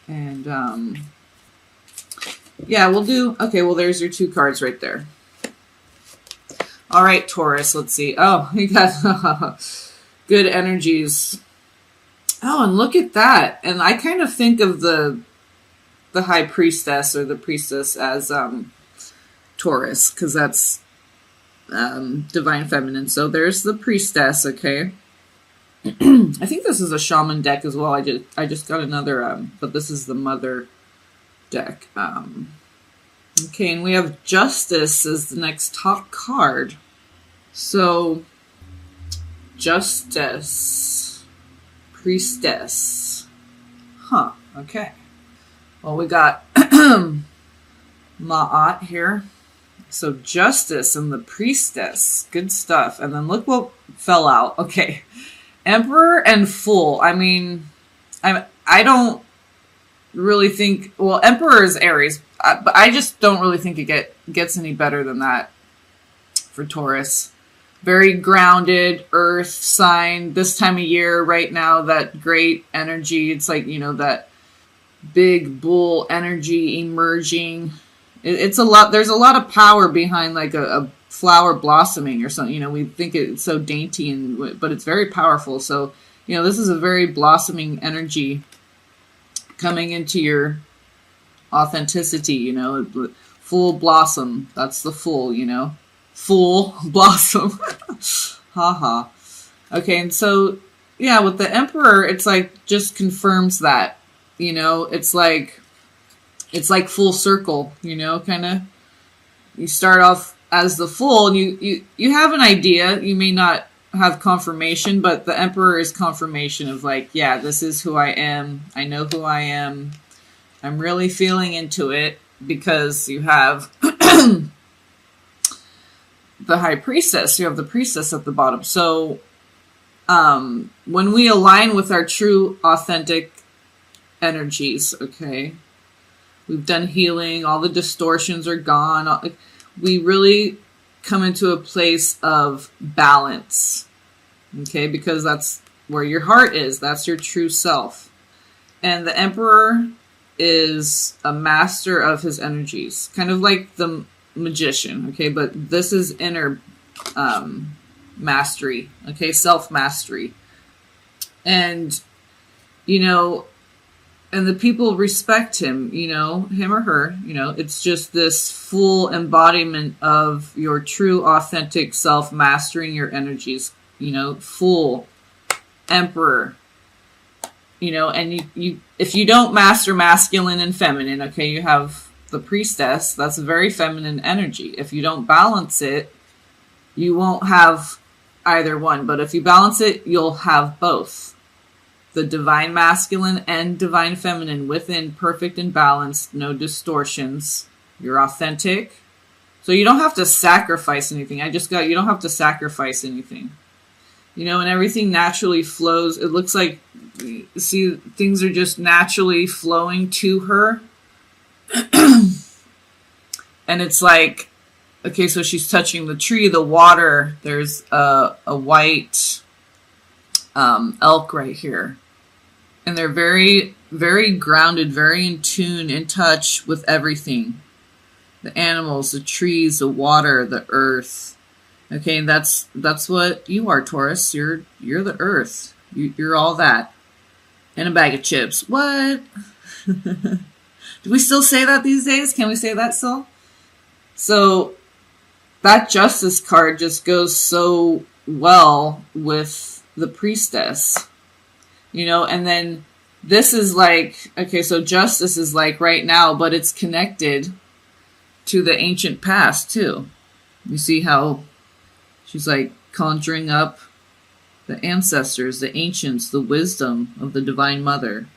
And yeah, we'll do, okay, well, there's your 2 cards right there. All right, Taurus, let's see. Oh, you got good energies. Oh, and look at that. And I kind of think of the High Priestess or the Priestess as Taurus, because that's Divine Feminine. So there's the Priestess, okay. I think this is a Shaman deck as well. I just got another, but this is the Mother deck. Okay, and we have Justice as the next top card. So, Justice, Priestess. Huh, okay. Well, we got Ma'at here. So, Justice and the Priestess. Good stuff. And then look what fell out. Okay. Emperor and Fool. I mean, I don't really think... Well, Emperor is Aries. But I just don't really think it gets any better than that for Taurus. Very grounded, earth sign. This time of year, right now, that great energy. It's like, you know, that big bull energy emerging. It's a lot. There's a lot of power behind like a flower blossoming or something. You know, we think it's so dainty, but it's very powerful. So, you know, this is a very blossoming energy coming into your authenticity, you know, full blossom. That's the full, you know, full blossom. Haha. Okay, and so, yeah, with the Emperor, it's like just confirms that, you know, it's like full circle, you know, kind of. You start off as the Fool, and you have an idea. You may not have confirmation, but the Emperor is confirmation of like, yeah, this is who I am. I know who I am. I'm really feeling into it, because you have the High Priestess. You have the Priestess at the bottom. So when we align with our true, authentic energies, okay, we've done healing. All the distortions are gone. We really come into a place of balance, okay, because that's where your heart is. That's your true self. And the Emperor is a master of his energies, kind of like the Magician, okay, but this is inner mastery, okay, self-mastery. And, you know, and the people respect him, you know, him or her, you know, it's just this full embodiment of your true, authentic self, mastering your energies, you know, full Emperor. You know, and you if you don't master masculine and feminine, okay, you have the Priestess. That's a very feminine energy. If you don't balance it, you won't have either one. But if you balance it, you'll have both. The divine masculine and divine feminine within, perfect and balanced, no distortions. You're authentic. So you don't have to sacrifice anything. You don't have to sacrifice anything. You know, and everything naturally flows. It looks like, see, things are just naturally flowing to her. And it's like, okay, so she's touching the tree, the water. There's a white elk right here. And they're very, very grounded, very in tune, in touch with everything. The animals, the trees, the water, the earth. Okay, and that's what you are, Taurus. You're the earth. You're all that. And a bag of chips. What? Do we still say that these days? Can we say that still? So that Justice card just goes so well with the Priestess. You know, and then this is like, okay, so Justice is like right now, but it's connected to the ancient past too. You see how she's like conjuring up the ancestors, the ancients, the wisdom of the Divine Mother.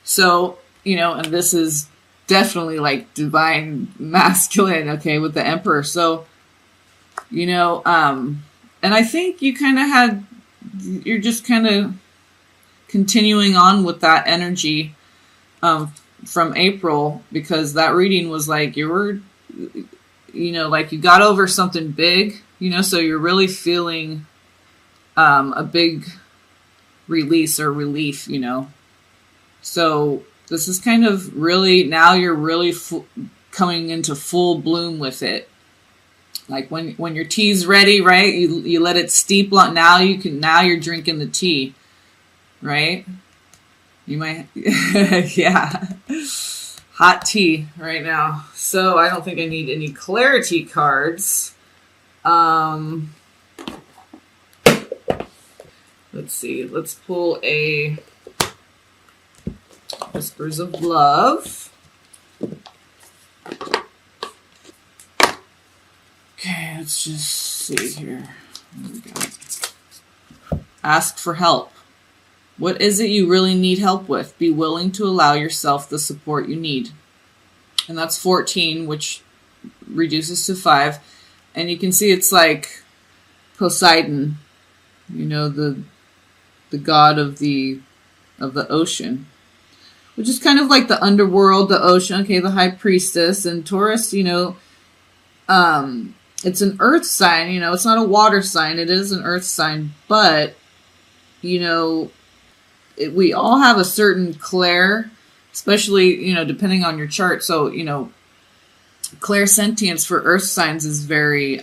So, you know, and this is definitely like divine masculine, okay, with the Emperor. So, you know, and I think you kind of you're just kind of continuing on with that energy from April, because that reading was like you were, you know, like you got over something big, you know, so you're really feeling a big release or relief, you know. So This is kind of really, now you're really coming into full bloom with it. Like when your tea's ready, right? You let it steep. Now you're drinking the tea, right? You might, yeah. Hot tea right now. So I don't think I need any clarity cards. Let's see. Let's pull a Whispers of Love. Okay, let's just see here. There we go. Ask for help. What is it you really need help with? Be willing to allow yourself the support you need. And that's 14, which reduces to 5. And you can see it's like Poseidon, you know, the god of the ocean, which is kind of like the underworld, the ocean. Okay, the high priestess. And Taurus, you know, it's an earth sign. You know, it's not a water sign. It is an earth sign. But, you know, we all have a certain clair, especially, you know, depending on your chart. So, you know, clairsentience for earth signs is very,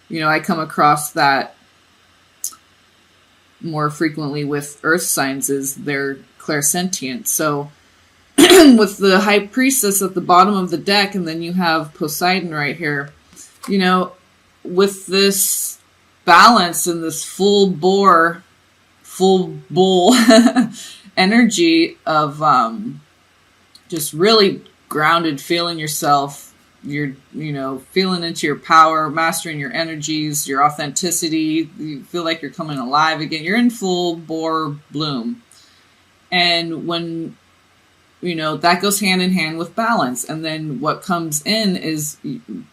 you know, I come across that more frequently with earth signs, is their clairsentience. So with the high priestess at the bottom of the deck, and then you have Poseidon right here, you know, with this balance and this full bull energy of just really grounded, feeling yourself, you're, you know, feeling into your power, mastering your energies, your authenticity. You feel like you're coming alive again. You're in full bore bloom. And when, you know, that goes hand in hand with balance. And then what comes in is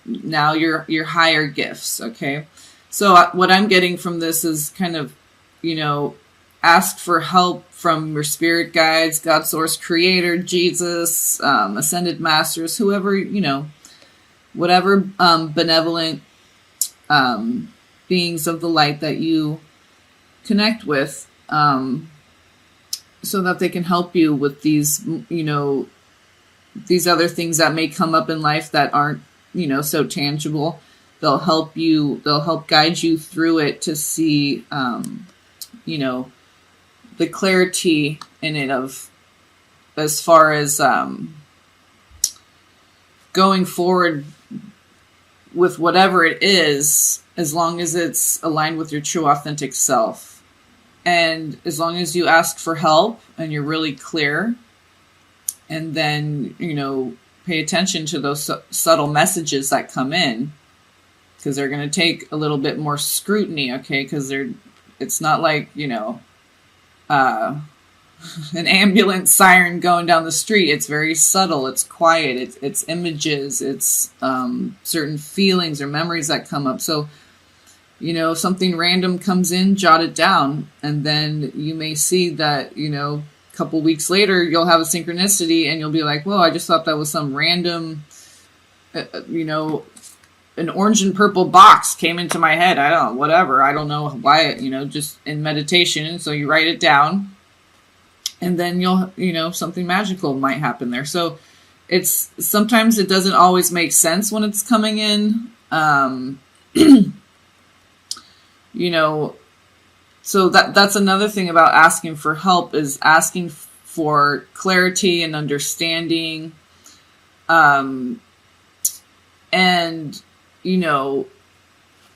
now your higher gifts. Okay. So what I'm getting from this is kind of, you know, ask for help from your spirit guides, God, source, creator, Jesus, ascended masters, whoever, you know, whatever benevolent beings of the light that you connect with, so that they can help you with these, you know, these other things that may come up in life that aren't, you know, so tangible. They'll help you, they'll help guide you through it to see, you know, the clarity in it of, as far as going forward with whatever it is, as long as it's aligned with your true authentic self. And as long as you ask for help and you're really clear, and then, you know, pay attention to those subtle messages that come in, because they're going to take a little bit more scrutiny, okay? Because it's not like, you know, an ambulance siren going down the street. It's very subtle. It's quiet. It's images. It's certain feelings or memories that come up. So, you know, if something random comes in, jot it down. And then you may see that, you know, a couple weeks later, you'll have a synchronicity and you'll be like, whoa, I just thought that was some random, you know, an orange and purple box came into my head. I don't know, whatever. I don't know why, you know, just in meditation. And so you write it down, and then you'll, you know, something magical might happen there. So it's, sometimes it doesn't always make sense when it's coming in. You know, so that's another thing about asking for help, is asking for clarity and understanding. And, you know,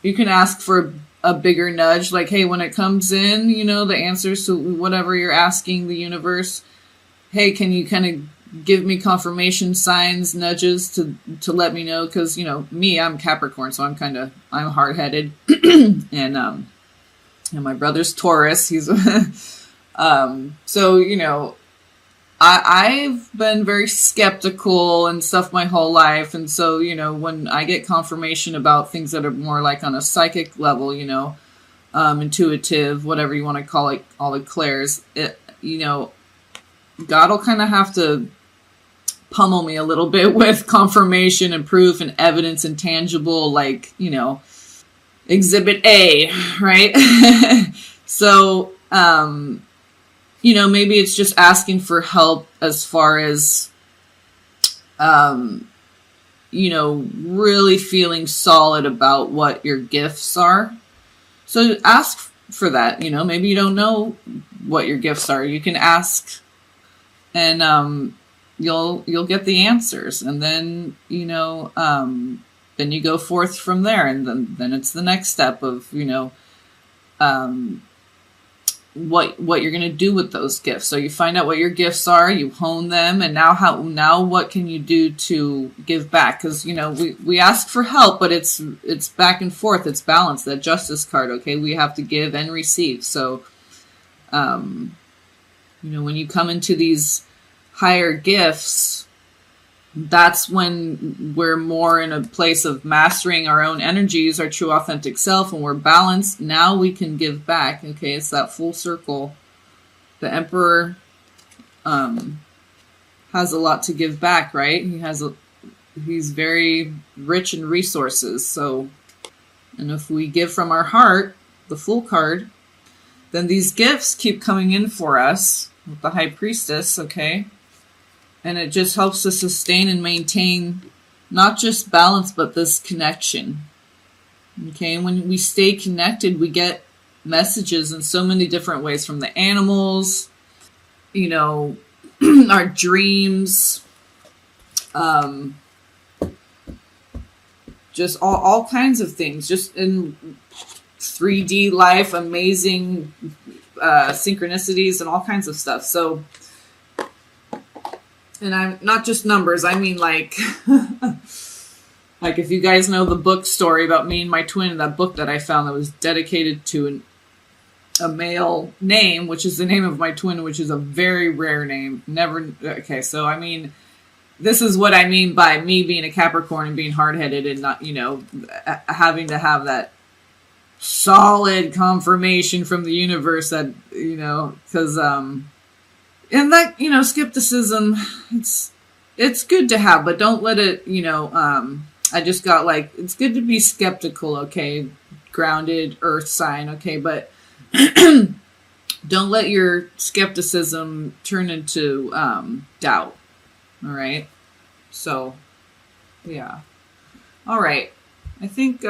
you can ask for a bigger nudge, like, hey, when it comes in, you know, the answers to whatever you're asking the universe, hey, can you kind of give me confirmation signs, nudges to let me know? Because, you know, me, I'm Capricorn, so I'm hard-headed. And my brother's Taurus. He's so, you know, I've been very skeptical and stuff my whole life. And so, you know, when I get confirmation about things that are more like on a psychic level, you know, intuitive, whatever you want to call it, all the clairs, you know, God will kind of have to pummel me a little bit with confirmation and proof and evidence and tangible, like, you know, exhibit A, right? So, you know, maybe it's just asking for help as far as, you know, really feeling solid about what your gifts are. So ask for that. You know, maybe you don't know what your gifts are. You can ask, and you'll get the answers, and then, you know, then you go forth from there, and then it's the next step of, you know, what you're going to do with those gifts. So you find out what your gifts are, you hone them, and now what can you do to give back? Because, you know, we ask for help, but it's back and forth, it's balanced. That Justice card, okay, we have to give and receive. So you know, when you come into these higher gifts, that's when we're more in a place of mastering our own energies, our true authentic self, and we're balanced. Now we can give back. Okay, it's that full circle. The Emperor has a lot to give back, right? He's very rich in resources. So, and if we give from our heart, the Fool card, then these gifts keep coming in for us with the High Priestess, okay? And it just helps us sustain and maintain not just balance, but this connection. Okay, and when we stay connected, we get messages in so many different ways from the animals, you know, our dreams, just all kinds of things, just in 3D life, amazing synchronicities and all kinds of stuff. So, and I'm not just numbers, I mean like, like if you guys know the book story about me and my twin, that book that I found that was dedicated to a male name, which is the name of my twin, which is a very rare name. Never, okay, so I mean, this is what I mean by me being a Capricorn and being hard-headed and not, you know, having to have that solid confirmation from the universe that, you know, because, and that, you know, skepticism, it's good to have, but don't let it, you know, I just got like, it's good to be skeptical, okay, grounded earth sign, okay, but don't let your skepticism turn into doubt, all right? So, yeah. All right. I think,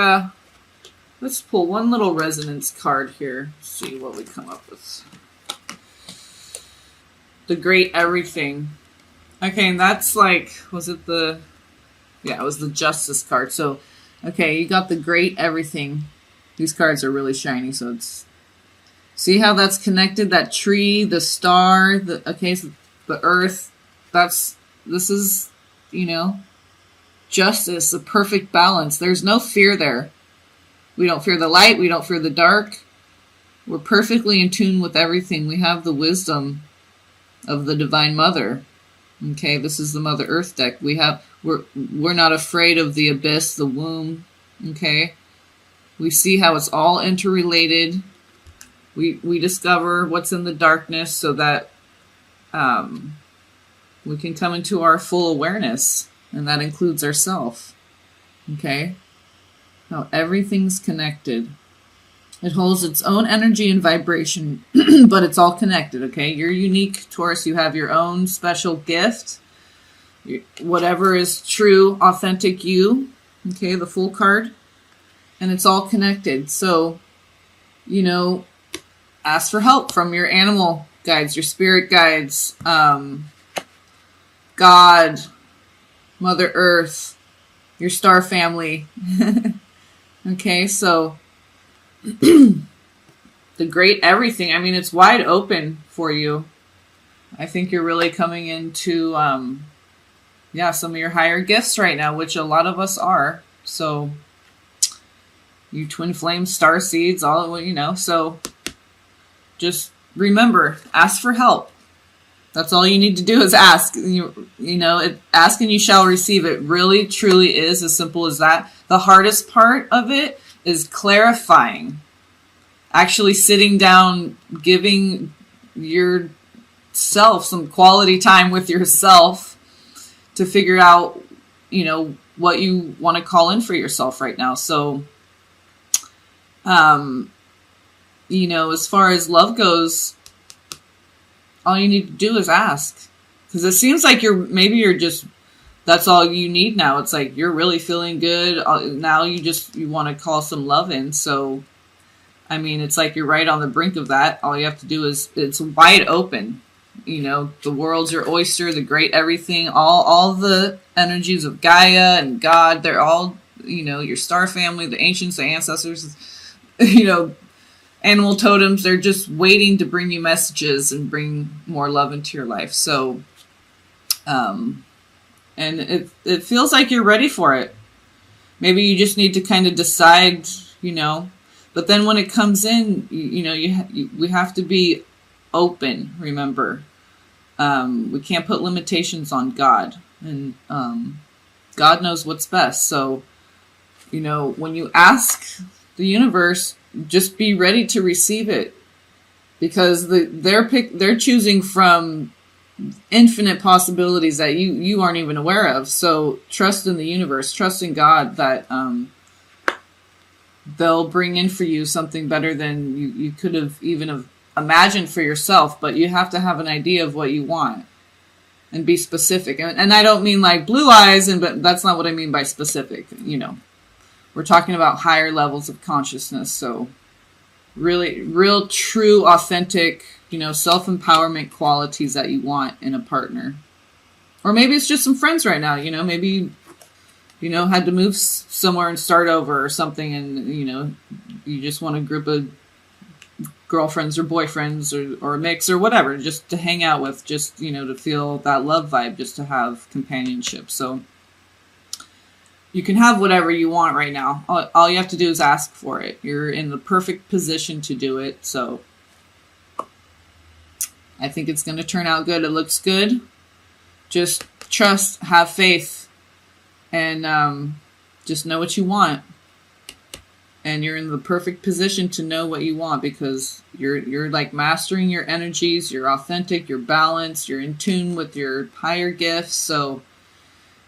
let's pull one little resonance card here, see what we come up with. The Great Everything. Okay, and that's like, was it the, yeah, it was the Justice card. So, okay, you got the Great Everything. These cards are really shiny, so it's, see how that's connected? That tree, the star, okay, so the earth, this is, you know, justice, a perfect balance. There's no fear there. We don't fear the light, we don't fear the dark. We're perfectly in tune with everything. We have the wisdom of the Divine Mother. Okay, this is the Mother Earth deck. We're not afraid of the abyss, the womb. Okay, we see how it's all interrelated. We discover what's in the darkness so that we can come into our full awareness, and that includes ourself. Okay, now everything's connected. It holds its own energy and vibration, but it's all connected, okay? You're unique, Taurus. You have your own special gift. Whatever is true, authentic you, okay, the Fool card. And it's all connected. So, you know, ask for help from your animal guides, your spirit guides, God, Mother Earth, your star family. Okay, so the Great Everything, I mean, it's wide open for you. I think you're really coming into, yeah, some of your higher gifts right now, which a lot of us are. So, you twin flame star seeds, all, you know, so just remember, ask for help. That's all you need to do is ask. You know, ask and you shall receive. It really, truly is as simple as that. The hardest part of it is clarifying, actually sitting down, giving yourself some quality time with yourself to figure out, you know, what you want to call in for yourself right now. So, you know, as far as love goes, all you need to do is ask. Because it seems like you're just, that's all you need now. It's like you're really feeling good. Now you want to call some love in. So, I mean, it's like you're right on the brink of that. All you have to do is, it's wide open. You know, the world's your oyster, the great everything, all the energies of Gaia and God, they're all, you know, your star family, the ancients, the ancestors, you know, animal totems, they're just waiting to bring you messages and bring more love into your life. So, and it feels like you're ready for it. Maybe you just need to kind of decide, you know, but then when it comes in, we have to be open, remember. We can't put limitations on God, and God knows what's best. So, you know, when you ask the universe, just be ready to receive it, because they're choosing from infinite possibilities that you aren't even aware of. So trust in the universe, trust in God that they'll bring in for you something better than you could have even imagined for yourself. But you have to have an idea of what you want and be specific. And I don't mean like blue eyes, but that's not what I mean by specific. You know, we're talking about higher levels of consciousness. So really, real, true, authentic, you know, self-empowerment qualities that you want in a partner. Or maybe it's just some friends right now, you know, maybe, you know, had to move somewhere and start over or something, and, you know, you just want a group of girlfriends or boyfriends or a mix or whatever, just to hang out with, just, you know, to feel that love vibe, just to have companionship. So you can have whatever you want right now. All you have to do is ask for it. You're in the perfect position to do it. So I think it's going to turn out good. It looks good. Just trust, have faith, and just know what you want. And you're in the perfect position to know what you want, because you're like mastering your energies. You're authentic. You're balanced. You're in tune with your higher gifts. So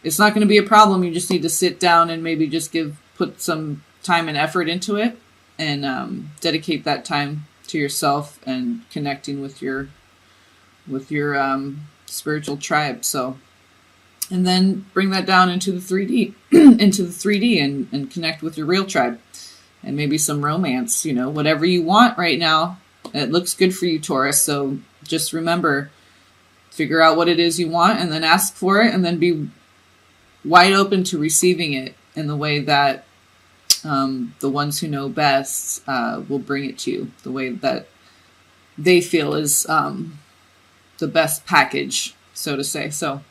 it's not going to be a problem. You just need to sit down and maybe just put some time and effort into it, and dedicate that time to yourself and connecting with your spiritual tribe. So, and then bring that down into the 3D, and connect with your real tribe, and maybe some romance, you know, whatever you want right now. It looks good for you, Taurus. So just remember, figure out what it is you want, and then ask for it, and then be wide open to receiving it in the way that the ones who know best will bring it to you, the way that they feel is the best package, so to say. So